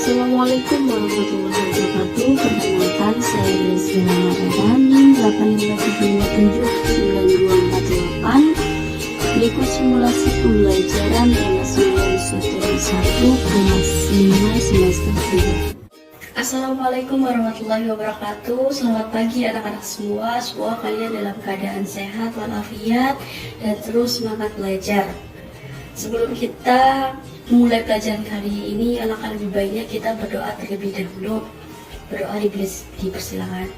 Assalamualaikum warahmatullahi wabarakatuh. Perkenalkan, saya Desmina Ramadan, NIM 857792448. Berikut simulasi pembelajaran tema 9 Sutera 1 kelas 5 semester 3. Assalamualaikum warahmatullahi wabarakatuh. Selamat pagi anak-anak semua. Semoga kalian dalam keadaan sehat walafiat dan terus semangat belajar. Sebelum kita mulai pelajaran kali ini, alangkah lebih baiknya kita berdoa terlebih dahulu. Berdoa dipersilakan.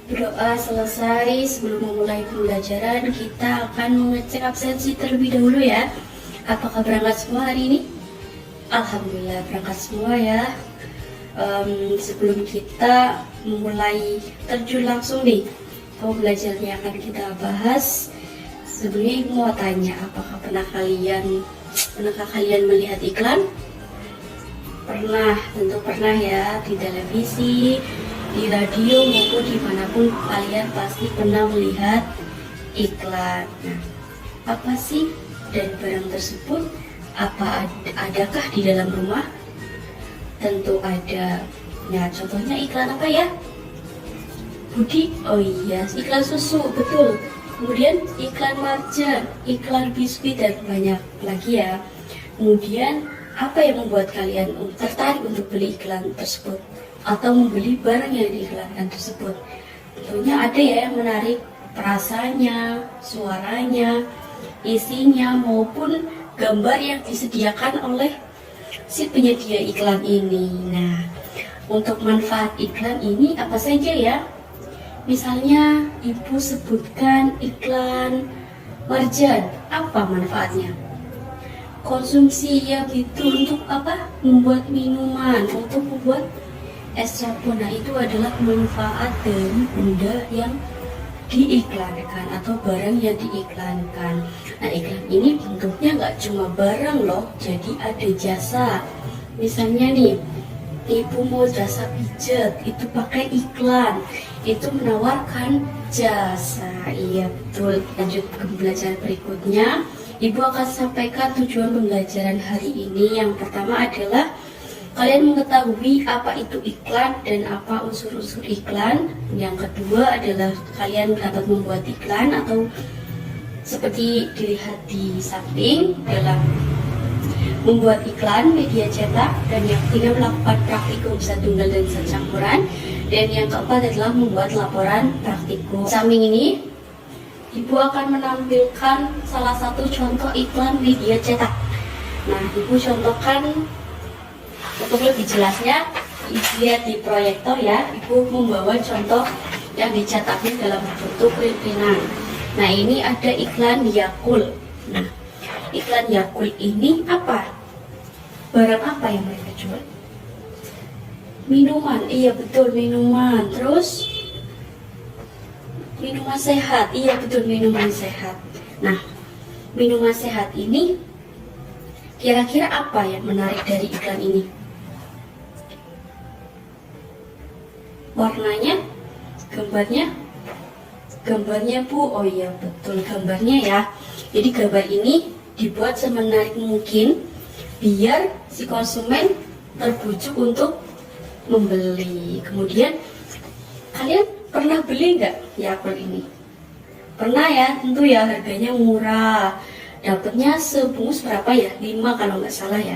Berdoa selesai, sebelum memulai pembelajaran kita akan mengecek absensi terlebih dahulu ya. Apakah berangkat semua hari ini? Alhamdulillah berangkat semua ya. Sebelum kita mulai terjun langsung nih pembelajaran yang akan kita bahas, sebelumnya Ibu mau tanya, apakah pernahkah kalian melihat iklan? Pernah, tentu pernah ya, di televisi, di radio maupun dimanapun kalian pasti pernah melihat iklan. Nah, apa sih dari barang tersebut? Adakah di dalam rumah? Tentu ada. Nah, contohnya iklan apa ya, Budi? Oh iya, iklan susu, betul. Kemudian iklan marjan, iklan biskuit, dan banyak lagi ya. Kemudian apa yang membuat kalian tertarik untuk beli iklan tersebut atau membeli barang yang diiklankan tersebut? Tentunya ada ya yang menarik, perasaannya, suaranya, isinya, maupun gambar yang disediakan oleh si penyedia iklan ini. Nah, untuk manfaat iklan ini apa saja ya? Misalnya Ibu sebutkan iklan marjan, apa manfaatnya? Konsumsi ya gitu, untuk apa? Membuat minuman, untuk membuat es sabun. Nah, itu adalah manfaat dari benda yang diiklankan atau barang yang diiklankan. Nah, iklan ini bentuknya nggak cuma barang loh, jadi ada jasa. Misalnya nih, Ibu mau jasa pijat, itu pakai iklan, itu menawarkan jasa. Iya betul. Lanjut ke pembelajaran berikutnya, Ibu akan sampaikan tujuan pembelajaran hari ini. Yang pertama adalah kalian mengetahui apa itu iklan dan apa unsur-unsur iklan. Yang kedua adalah kalian dapat membuat iklan atau seperti dilihat di samping dalam membuat iklan media cetak, dan yang ketiga melakukan praktikum bisa tunggal dan bisa campuran, dan yang keempat adalah membuat laporan praktikum. Samping ini Ibu akan menampilkan salah satu contoh iklan media cetak. Nah, Ibu contohkan untuk lebih jelasnya, lihat di proyektor ya. Ibu membawa contoh yang dicetaknya dalam bentuk printinan. Nah, ini ada iklan Yakult. Nah, iklan Yakult ini apa? Barang apa yang mereka jual? Minuman, iya betul, minuman. Terus minuman sehat, iya betul, minuman sehat. Nah, minuman sehat ini kira-kira apa yang menarik dari iklan ini? Warnanya, gambarnya Bu, oh iya betul, gambarnya ya. Jadi gambar ini dibuat semenarik mungkin biar si konsumen terbujuk untuk membeli. Kemudian kalian pernah beli nggak Yakult ini? Pernah ya, tentu ya, harganya murah. Dapatnya sebungkus berapa ya? 5 kalau nggak salah ya.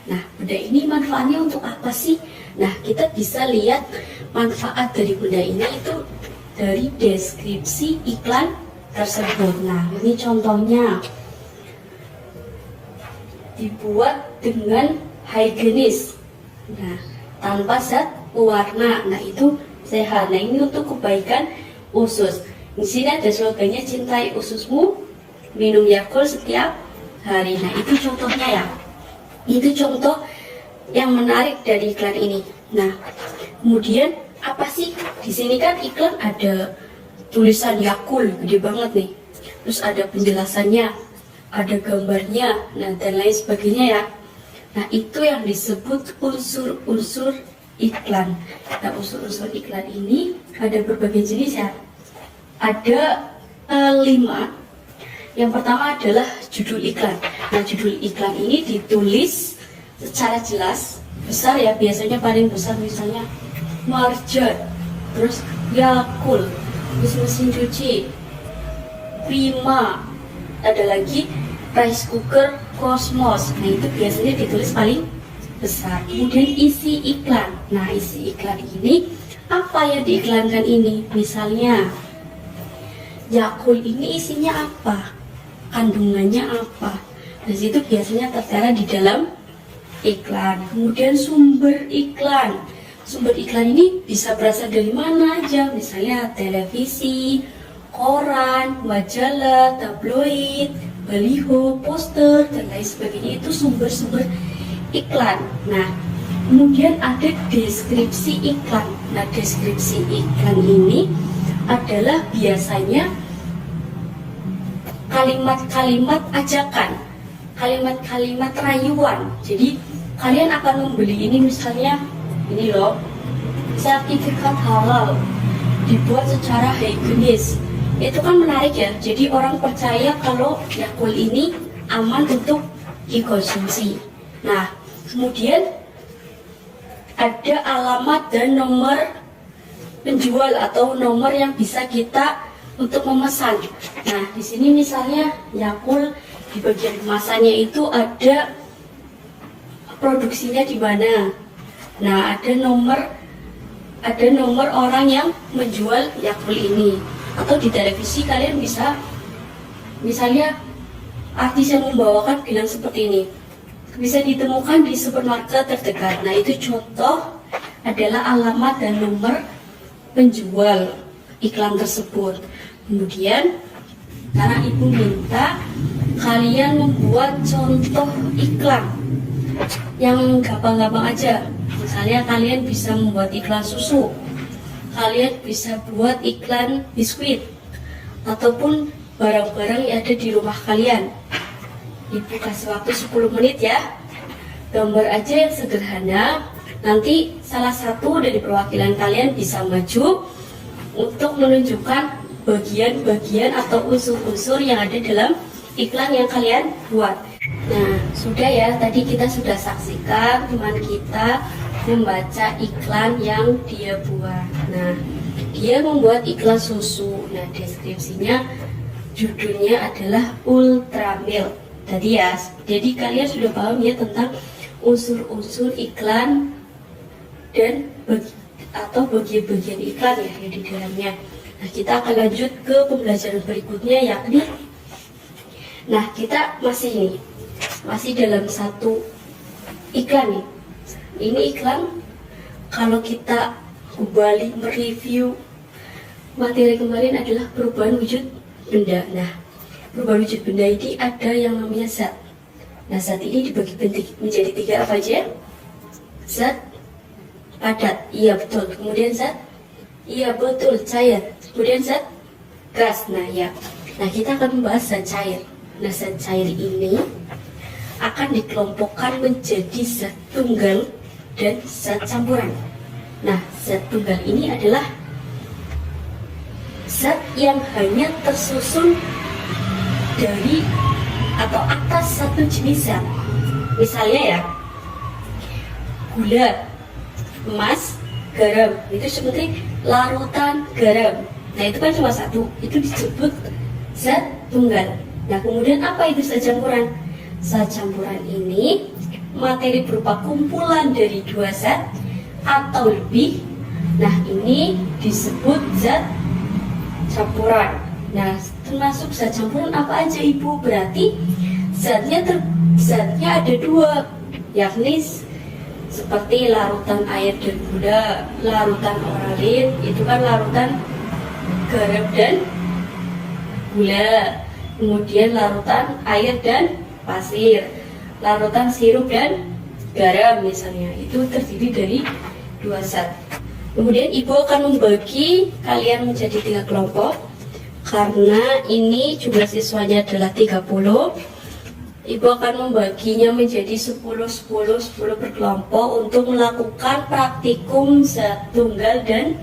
Nah, benda ini manfaatnya untuk apa sih? Nah, kita bisa lihat manfaat dari benda ini itu dari deskripsi iklan tersebut. Nah, ini contohnya. Dibuat dengan higienis, nah tanpa zat pewarna, nah itu sehat. Nah, ini untuk kebaikan usus. Di sini ada slogannya, cintai ususmu, minum Yakult setiap hari. Nah, itu contohnya ya. Itu contoh yang menarik dari iklan ini. Nah, kemudian apa sih? Di sini kan iklan ada tulisan Yakult gede banget nih. Terus ada penjelasannya, ada gambarnya, nah dan lain sebagainya ya. Nah, itu yang disebut unsur-unsur iklan. Nah, unsur-unsur iklan ini ada berbagai jenis ya. Ada 5. Yang pertama adalah judul iklan. Nah, judul iklan ini ditulis secara jelas besar ya, biasanya paling besar misalnya Marjan, terus Yakult, terus mesin cuci, Prima, ada lagi rice cooker Cosmos. Nah itu biasanya ditulis paling besar. Kemudian isi iklan. Nah isi iklan ini apa yang diiklankan ini? Misalnya Yakult ini isinya apa? Kandungannya apa? Nah itu biasanya tertera di dalam iklan. Kemudian sumber iklan. Sumber iklan ini bisa berasal dari mana aja? Misalnya televisi, koran, majalah, tabloid, baliho, poster, dan lain sebagainya. Itu sumber-sumber iklan. Nah, kemudian ada deskripsi iklan. Nah, deskripsi iklan ini adalah biasanya kalimat-kalimat ajakan, kalimat-kalimat rayuan. Jadi kalian akan membeli ini, misalnya ini loh, sertifikat halal dibuat secara higienis. Itu kan menarik ya, jadi orang percaya kalau Yakult ini aman untuk dikonsumsi. Nah, kemudian ada alamat dan nomor penjual atau nomor yang bisa kita untuk memesan. Nah, di sini misalnya Yakult di bagian kemasannya itu ada produksinya di mana. Nah, ada nomor orang yang menjual Yakult ini. Atau di televisi kalian bisa, misalnya artis yang membawakan bilang seperti ini, bisa ditemukan di supermarket terdekat. Nah itu contoh adalah alamat dan nomor penjual iklan tersebut. Kemudian karena ibu minta kalian membuat contoh iklan yang gampang-gampang aja. Misalnya kalian bisa membuat iklan susu, kalian bisa buat iklan biskuit, ataupun barang-barang yang ada di rumah kalian. Ibu kasih waktu 10 menit ya, gambar aja yang sederhana. Nanti salah satu dari perwakilan kalian bisa maju untuk menunjukkan bagian-bagian atau unsur-unsur yang ada dalam iklan yang kalian buat. Nah sudah ya, tadi kita sudah saksikan teman kita membaca iklan yang dia buat. Nah, dia membuat iklan susu. Nah, deskripsinya, judulnya adalah Ultramilk. Tadi ya, jadi kalian sudah paham ya tentang unsur-unsur iklan dan atau bagian-bagian iklan ya yang di dalamnya. Nah, kita akan lanjut ke pembelajaran berikutnya, yakni, nah kita masih dalam satu iklan nih. Ini iklan, kalau kita kembali mereview materi kemarin adalah perubahan wujud benda. Nah, perubahan wujud benda ini ada yang namanya zat. Nah, zat ini dibagi menjadi 3 apa aja? Zat padat, iya betul. Kemudian zat, iya betul, cair. Kemudian zat gas, nah ya. Nah, kita akan membahas zat cair. Nah, zat cair ini akan dikelompokkan menjadi zat tunggal dan zat campuran. Nah, zat tunggal ini adalah zat yang hanya tersusun dari atau atas satu jenis zat. Misalnya ya, gula, emas, garam, itu seperti larutan garam. Nah itu kan cuma satu, itu disebut zat tunggal. Nah kemudian apa itu zat campuran? Zat campuran ini materi berupa kumpulan dari 2 zat atau lebih. Nah ini disebut zat campuran. Nah termasuk zat campuran apa aja ibu? Berarti zatnya ada 2, yakni seperti larutan air dan gula, larutan oralin itu kan larutan garam dan gula, kemudian larutan air dan pasir, larutan sirup dan garam misalnya, itu terdiri dari 2 zat. Kemudian ibu akan membagi kalian menjadi 3 kelompok. Karena ini jumlah siswanya adalah 30, ibu akan membaginya menjadi 10 per kelompok untuk melakukan praktikum zat tunggal dan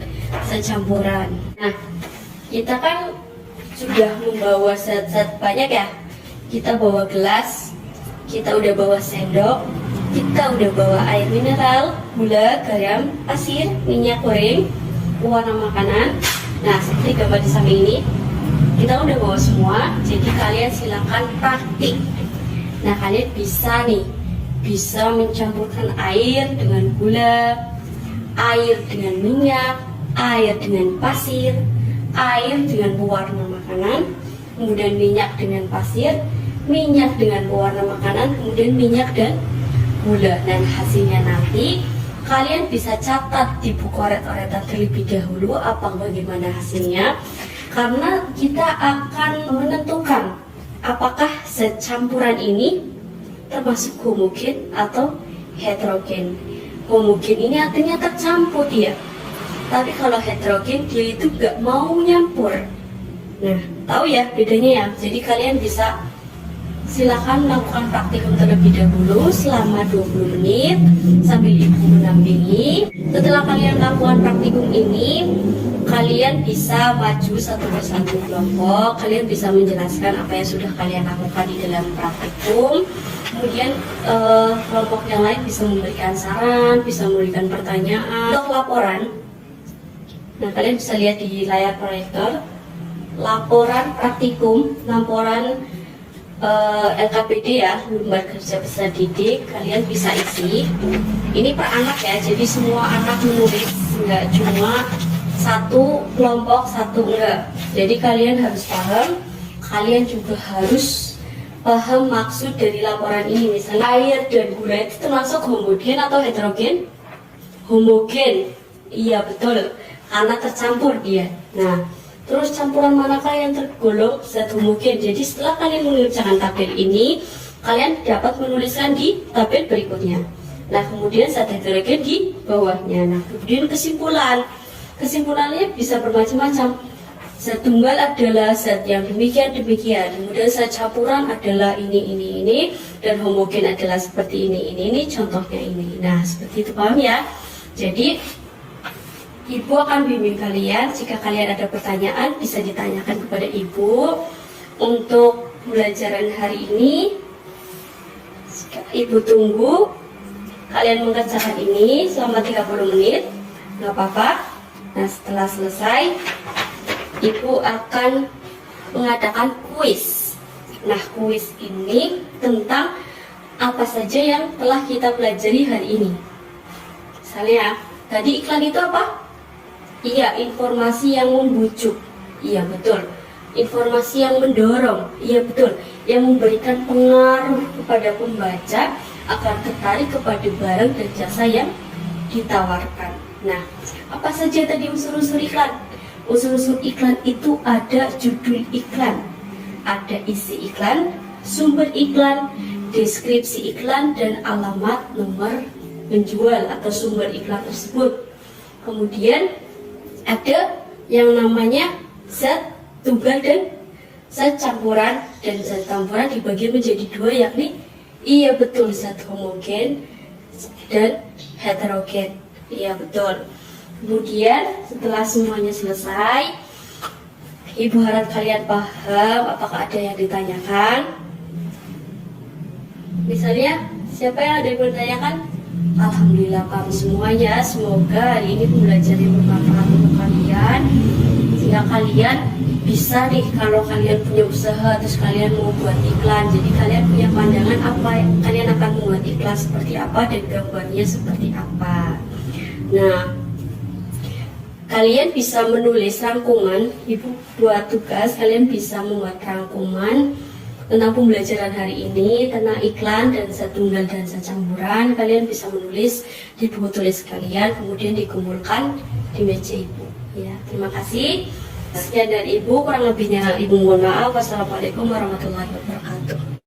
zat campuran. Nah, kita kan sudah membawa zat-zat banyak ya. Kita bawa gelas, kita udah bawa sendok, kita udah bawa air mineral, gula, garam, pasir, minyak goreng, pewarna makanan. Nah, seperti gambar di samping ini, kita udah bawa semua. Jadi kalian silakan praktik. Nah, kalian bisa mencampurkan air dengan gula, air dengan minyak, air dengan pasir, air dengan pewarna makanan, kemudian minyak dengan pasir, minyak dengan pewarna makanan, kemudian minyak dan gula. Dan hasilnya nanti kalian bisa catat di buku oret-oretan terlebih dahulu bagaimana hasilnya, karena kita akan menentukan apakah campuran ini termasuk homogen atau heterogen. Homogen ini artinya tercampur dia, tapi kalau heterogen dia itu gak mau nyampur. Nah, tahu ya bedanya ya. Jadi kalian bisa silakan melakukan praktikum terlebih dahulu selama 20 menit sambil ibu mendampingi. Setelah kalian melakukan praktikum ini, kalian bisa maju satu persatu kelompok. Kalian bisa menjelaskan apa yang sudah kalian lakukan di dalam praktikum. Kemudian kelompok yang lain bisa memberikan saran, bisa memberikan pertanyaan. Untuk laporan, nah kalian bisa lihat di layar proyektor laporan praktikum, laporan LKPD ya, lembar kerja peserta didik. Kalian bisa isi. Ini per anak ya, jadi semua anak menulis, nggak cuma satu kelompok satu, enggak. Jadi kalian harus paham. Kalian juga harus paham maksud dari laporan ini. Misalnya air dan gula itu termasuk homogen atau heterogen? Homogen. Iya betul, karena tercampur dia. Nah, terus campuran manakah yang tergolong zat homogen? Jadi setelah kalian mengerjakan tabel ini, kalian dapat menuliskan di tabel berikutnya. Nah, kemudian zat heterogen di bawahnya. Nah, kemudian kesimpulannya bisa bermacam-macam. Zat tunggal adalah zat yang demikian. Kemudian zat campuran adalah ini, dan homogen adalah seperti ini. Contohnya ini. Nah, seperti itu, paham ya? Jadi Ibu akan bimbing kalian. Jika kalian ada pertanyaan, bisa ditanyakan kepada Ibu. Untuk pembelajaran hari ini, Ibu tunggu kalian mengerjakan ini selama 30 menit. Gak apa-apa. Nah, setelah selesai, Ibu akan mengadakan kuis. Nah, kuis ini tentang apa saja yang telah kita pelajari hari ini. Misalnya, tadi iklan itu apa? Iya, informasi yang membujuk. Iya, betul. Informasi yang mendorong. Iya, betul. Yang memberikan pengaruh kepada pembaca agar tertarik kepada barang dan jasa yang ditawarkan. Nah, apa saja tadi unsur-unsur iklan? Unsur-unsur iklan itu ada judul iklan, ada isi iklan, sumber iklan, deskripsi iklan, dan alamat nomor penjual atau sumber iklan tersebut. Kemudian ada yang namanya zat tunggal dan zat campuran, dan zat campuran dibagi menjadi dua, yakni iya betul, zat homogen dan heterogen. Iya betul. Kemudian setelah semuanya selesai, Ibu harap kalian paham. Apakah ada yang ditanyakan? Misalnya, siapa yang ada yang bertanyakan? Alhamdulillah paham semuanya. Semoga hari ini pembelajaran yang bermanfaat untuk kalian, sehingga kalian bisa nih, kalau kalian punya usaha terus kalian mau buat iklan, jadi kalian punya pandangan apa kalian akan membuat iklan seperti apa dan gambarnya seperti apa. Nah, kalian bisa menulis rangkuman. Ibu buat tugas, kalian bisa membuat rangkuman tentang pembelajaran hari ini, tentang iklan dan zat tunggal dan zat campuran. Kalian bisa menulis di buku tulis kalian, kemudian dikumpulkan di meja Ibu. Ya, terima kasih. Sekian dari Ibu, kurang lebihnya Ibu mohon maaf. Wassalamualaikum warahmatullahi wabarakatuh.